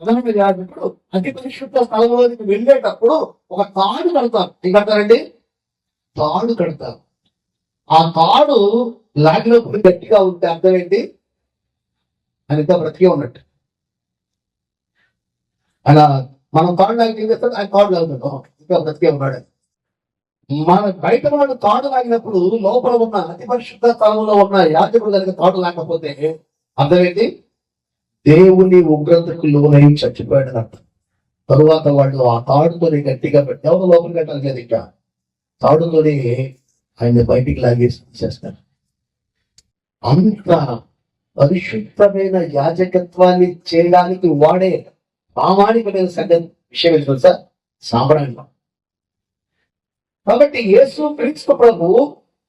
ప్రధాన యాజకుడు అతి పరిశుద్ధ స్థలంలోకి వెళ్ళేటప్పుడు ఒక తాడు కడతారు. ఏం కడతారండి? తాడు కడతారు. ఆ తాడు లాగిలో గట్టిగా ఉంటే అర్థం ఏంటి? ఆయన ఇంకా బ్రతికే ఉన్నట్టు. అలా మనం తాడు లాగి ఏం చేస్తాడు? ఆయన తాడు లాగుతాడు, ఇంకా బ్రతికే ఉన్నాడు. మన బయట వాళ్ళు తాడు లాగినప్పుడు లోపల ఉన్న అతి పరిశుద్ధ స్థలంలో ఉన్న యాజకుడు కనుక తాడు లాగకపోతే అర్థం ఏంటి? దేవుని ఉగ్రతకు లోనై చచ్చిపోయాడు అర్థం. తరువాత వాళ్ళు ఆ తాడుతోనే గట్టిగా పెట్టి ఎవరు లోపల కట్టాలి కదా, ఇంకా తాడుతోనే ఆయన బయటికి లాగేసి చేస్తారు. అంత పరిశుద్ధమైన యాజకత్వాన్ని చేయడానికి వాడే ప్రామాణికమైన సంగతి విషయం ఏంటి తెలుసా? సాంబ్రాణ్యం. కాబట్టి యేసు క్రీస్తు ప్రభు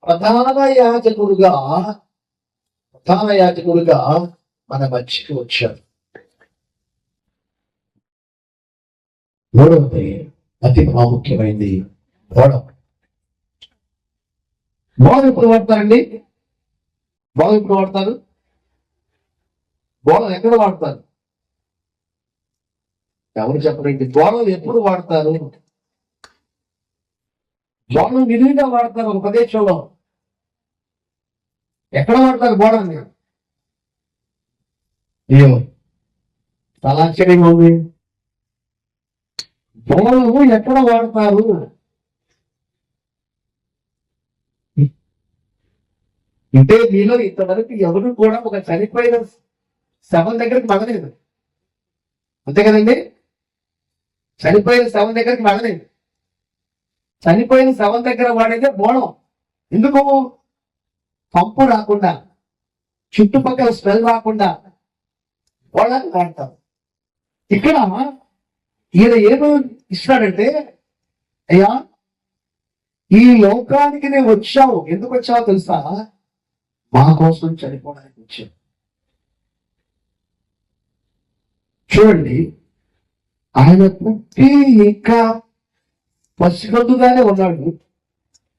ప్రధాన యాజకుడుగా మన మధ్యకి వచ్చాడు. మూడవది అతి ప్రాముఖ్యమైనది బోధం. బోధం ఎప్పుడు వాడతారండి? బోధం ఎప్పుడు వాడతారు? బోధం ఎక్కడ వాడతారు? ఎవరు చెప్పరండి. బోధం ఎప్పుడు వాడతారు? బోధం విధిగా వాడతారు ఒక ప్రదేశంలో. ఎక్కడ వాడతారు బోధాన్ని? అయ్యో, చాలా ఆశ్చర్యంగా ఉంది. బోధము ఎక్కడ వాడతారు? అంటే మీలో ఇంతవరకు ఎవరు కూడా ఒక చనిపోయిన శవం దగ్గరికి మగలేదు. అంతే కదండి? చనిపోయిన శవం దగ్గరికి మగలేదు. చనిపోయిన శవం దగ్గర వాడేదే బోళం. ఎందుకు? పంపు రాకుండా, చుట్టుపక్కల స్మెల్ రాకుండా బోళాన్ని వాడతాం. ఇక్కడ ఈయన ఏమో ఇస్తాడంటే, అయ్యా ఈ లోకానికి నేను వచ్చావు. ఎందుకు వచ్చావో తెలుసా? మా కోసం చనిపోవడానికి వచ్చావు. చూడండి, ఆయన పుట్టి ఇంకా పసిగొద్దుగానే ఉన్నాడు,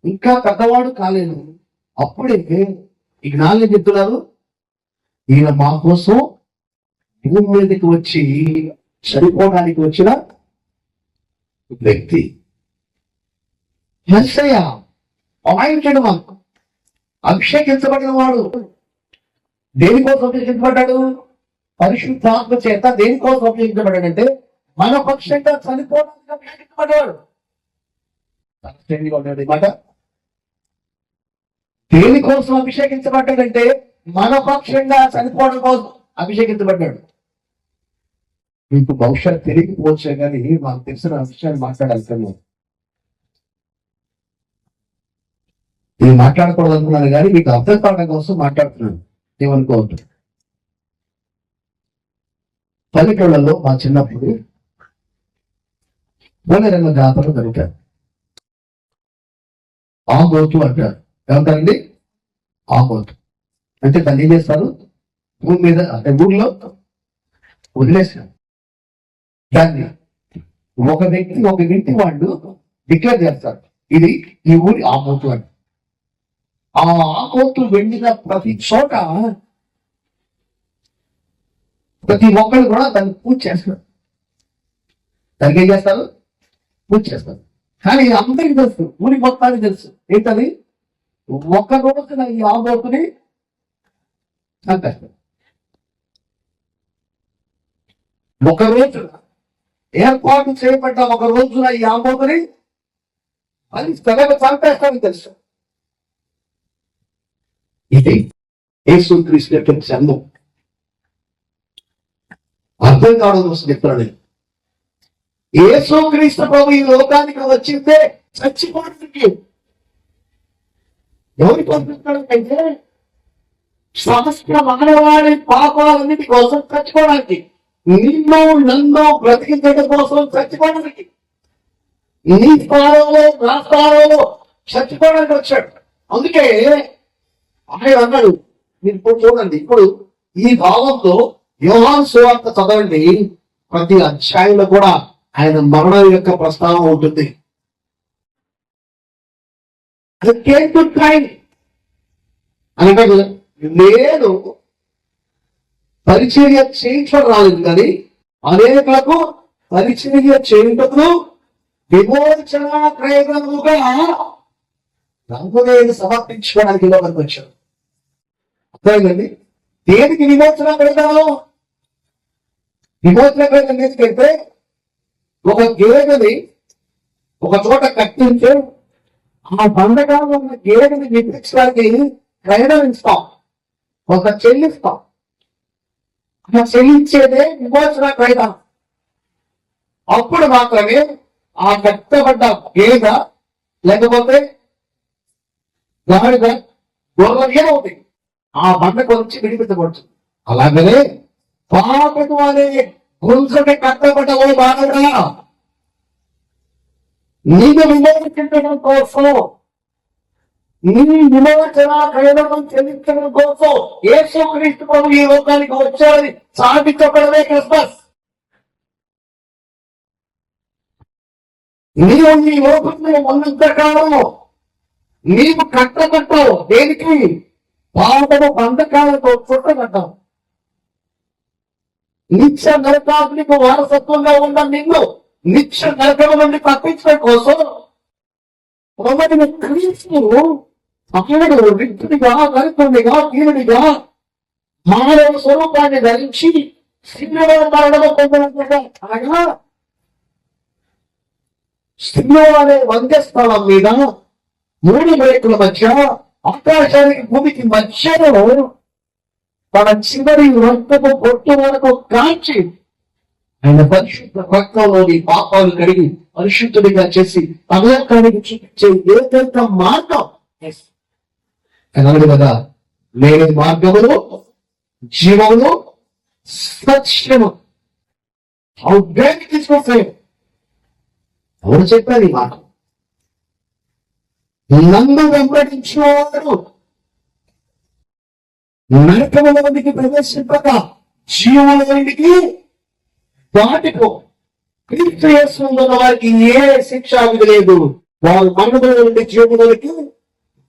ఇంకా పెద్దవాడు కాలేదు. అప్పుడే ఈ జ్ఞానం చెప్తున్నారు, ఈయన మా కోసం భూమి మీదకి వచ్చి చనిపోవడానికి వచ్చిన వ్యక్తి. యేసయ్య అమాయించడు, మాకు అభిషేకించబడిన వాడు. దేనికోసం అభిషేకించబడ్డాడు? పరిశుద్ధాత్మ చేత. దేనికోసం అభిషేకించబడ్డాడంటే మన పక్షంగా చనిపోవడానికి అభిషేకించబడ్డాడు. మాట దేనికోసం అభిషేకించబడ్డాడంటే మన పక్షంగా చనిపోవడం కోసం అభిషేకించబడ్డాడు. మీకు బహుశా తెలియకపోవచ్చే కానీ మాకు తెలిసిన విషయాన్ని మాట్లాడాలి. నేను మాట్లాడకూడదు అనుకున్నాను కానీ మీకు అర్థం కావడం కోసం మాట్లాడుతున్నాను, ఏమనుకోవద్దు. పల్లెటూళ్ళలో మా చిన్నప్పుడు పోలేరమ్మ జాతర జరుగుతారు. ఆగోతు అంటారు. ఏమంటారండి? ఆగోతు అంటే దాన్ని ఏం చేస్తారు? భూమి మీద అంటే ఊళ్ళో వదిలేసారు. దాన్ని ఒక వ్యక్తి వాళ్ళు డిక్లేర్ చేస్తారు, ఇది ఈ ఊరి ఆగోతు అని. ఆ ఆగోతు వెళ్ళిన ప్రతి చోట ప్రతి ఒక్కరు కూడా దాన్ని పూజ చేస్తారు. దానికి ఏం చేస్తారు? పూజ చేస్తారు. కానీ అందరికీ తెలుసు, ఊరి మొత్తానికి తెలుసు ఏంటది? ఒక్క రోజున ఈ ఆగోతుని చంపేస్తారు. ఒక రోజున ఏర్పాటు చేయబడ్డ ఒక రోజున ఈ ఆగోతుని అది తెగ చంపేస్తారని తెలుసు. ఇది యేసుక్రీస్తు యొక్క జన్మం. అర్థం కావడం కోసం చెప్తున్నాను నేను. యేసుక్రీస్తు ప్రభు ఈ లోకానికి వచ్చిందే చచ్చిపోవడానికి. ఎవరి పంపిస్తున్నాడంటే సమస్త మానవాళి పాపాలన్నిటి కోసం చచ్చిపోవడానికి, నిన్ను నన్ను బ్రతికించడం కోసం చచ్చిపోవడానికి, నీ స్థానంలో నా స్థానంలో చచ్చిపోవడానికి వచ్చాడు. అందుకే ఆయన అన్నాడు, మీరు ఇప్పుడు చూడండి, ఇప్పుడు ఈ భావంతో యోహాను సువార్త చదవండి, ప్రతి అధ్యాయంలో కూడా ఆయన మరణం యొక్క ప్రస్తావన ఉంటుంది. అనగా నేను పరిచర్య చేయించడం రాలేదు, కానీ అనేకులకు పరిచర్య చేయుటకు విమోచన క్రయముగా నాకు నేను సమర్పించుకోవడానికి లోపలికి వచ్చాను. అర్థమైందండి? దేనికి విమోచన క్రయము? విమోచన క్రయం తీసుకెళ్తే ఒక గేదెని ఒక చోట కట్టించి ఆ బంధకాలు ఉన్న గేదెని విడిపించడానికి క్రయం ఇస్తాం, ఒక చెల్లిస్తాం. ఆ చెల్లించేదే విమోచన క్రయం. అప్పుడు మాత్రమే ఆ కట్టబడ్డ గేద లేకపోతే గాడిద గొర్రె అవుతుంది, ఆ బండకు నుంచి విడిపించబడుతుంది. అలాగనే పాపము అనే గుంజుని కట్టబడ్డ ఓ మానవుడా, నీకు విమోచించడం కోసం, నీ విమోచన క్రయం చెల్లించడం కోసం యేసుక్రీస్తు ప్రభు ఈ లోకానికి వచ్చాడని సాధించబడమే క్రిస్మస్. నీవు నీ లోకంలో ఉన్నంత కాలం నీవు కట్టబడ్డావు. దేనికి? పాపము బంధకాలతో చుట్టబడ్డావు. నిత్య నరకానికి వారసత్వంగా ఉన్న నిన్ను నిత్య నరకం నుండి తప్పించడం కోసం క్రీస్తు అతడు రిక్తుడిగా, నరకుడిగా, కీరుడిగా మానవ స్వరూపాన్ని ధరించి శిలువ మరణము పొందినట్లుగా అనగా శిలువ అనే వంద్యస్థలం మీద 3 రేకుల మధ్య ఆకాశానికి భూమికి మధ్యలో తన చివరి రక్తపు పొట్టు వరకు కాల్చి ఆయన పరిశుద్ధ రక్తంలోని పాపాలు కడిగి పరిశుద్ధుడిగా చేసి పరలోకానికి చూపించే ఏకైక మార్గం. అన్నాడు కదా, నేను మార్గములు, జీవములు, సత్యము. తీసుకొస్తాయి. ఎవరు చెప్పారు ఈ మాట? నన్ను వెంబడించేవాడు నరకములోనికి ప్రవేశింపక జీవములోనికి దాటిపో. క్రీస్తు యేసునందు ఉన్న వారికి ఏ శిక్ష లేదు. వారు మరణముల నుండి జీవములోనికి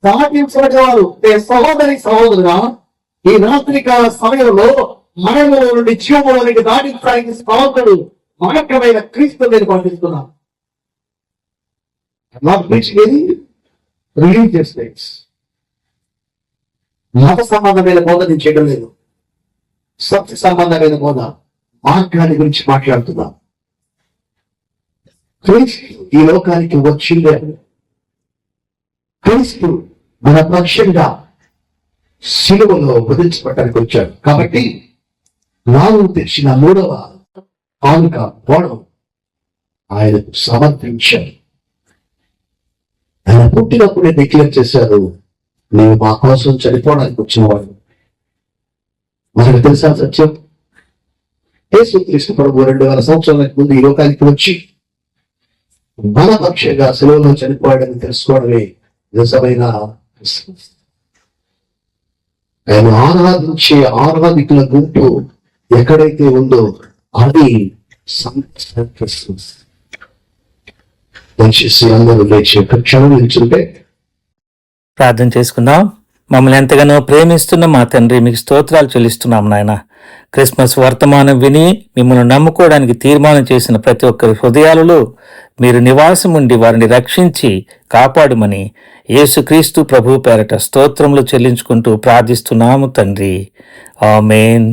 దాటించబడేవారు. సహోదరి సహోదరుగా, ఈ రాత్రికాల సమయంలో మరణముల నుండి జీవములోనికి దాటించడానికి సహోదరుడు మార్గమైన క్రీస్తు నేను పంపిస్తున్నాను. రిలీజియస్ థింగ్స్, మత సంబంధమైన బోధ నేను చేయడం లేదు. సత్య సంబంధమైన బోధ, మార్గాన్ని గురించి మాట్లాడుతున్నా. క్రీస్తు ఈ లోకానికి వచ్చిందే, క్రీస్తు మన పక్షంగా శిలువలో వదిలించబడటానికి వచ్చాడు. కాబట్టి నాలుగు తెచ్చిన 3వ కానుక పోవడం ఆయనకు సమర్పించాడు. ఆయన పుట్టినప్పుడే డిక్లేర్ చేశారు, నీవు మా కోసం చనిపోవడానికి వచ్చినవాడు. మనకు తెలుసా సత్యం? యేసుక్రీస్తు ప్రభు 2000 సంవత్సరాలకు ముందు ఈ లోకానికి వచ్చి మన పక్షంగా శిలువలో చనిపోయాడని తెలుసుకోవడమే నిజమైన ఆయన ఆరాధించే ఆరాధికుల గుంపు ఎక్కడైతే ఉందో అది దయచేసి అందరూ లేచి క్షణం నిల్చుంటే ప్రార్థన చేసుకుందాం. మమ్మల్ని ఎంతగానో ప్రేమిస్తున్న మా తండ్రి, మీకు స్తోత్రాలు చెల్లిస్తున్నాం నాయన. క్రిస్మస్ వర్తమానం విని మిమ్మల్ని నమ్ముకోవడానికి తీర్మానం చేసిన ప్రతి ఒక్కరి హృదయాలలో మీరు నివాసం ఉండి వారిని రక్షించి కాపాడుమని యేసుక్రీస్తు ప్రభు పేరట స్తోత్రములు చెల్లించుకుంటూ ప్రార్థిస్తున్నాము తండ్రి. ఆమేన్.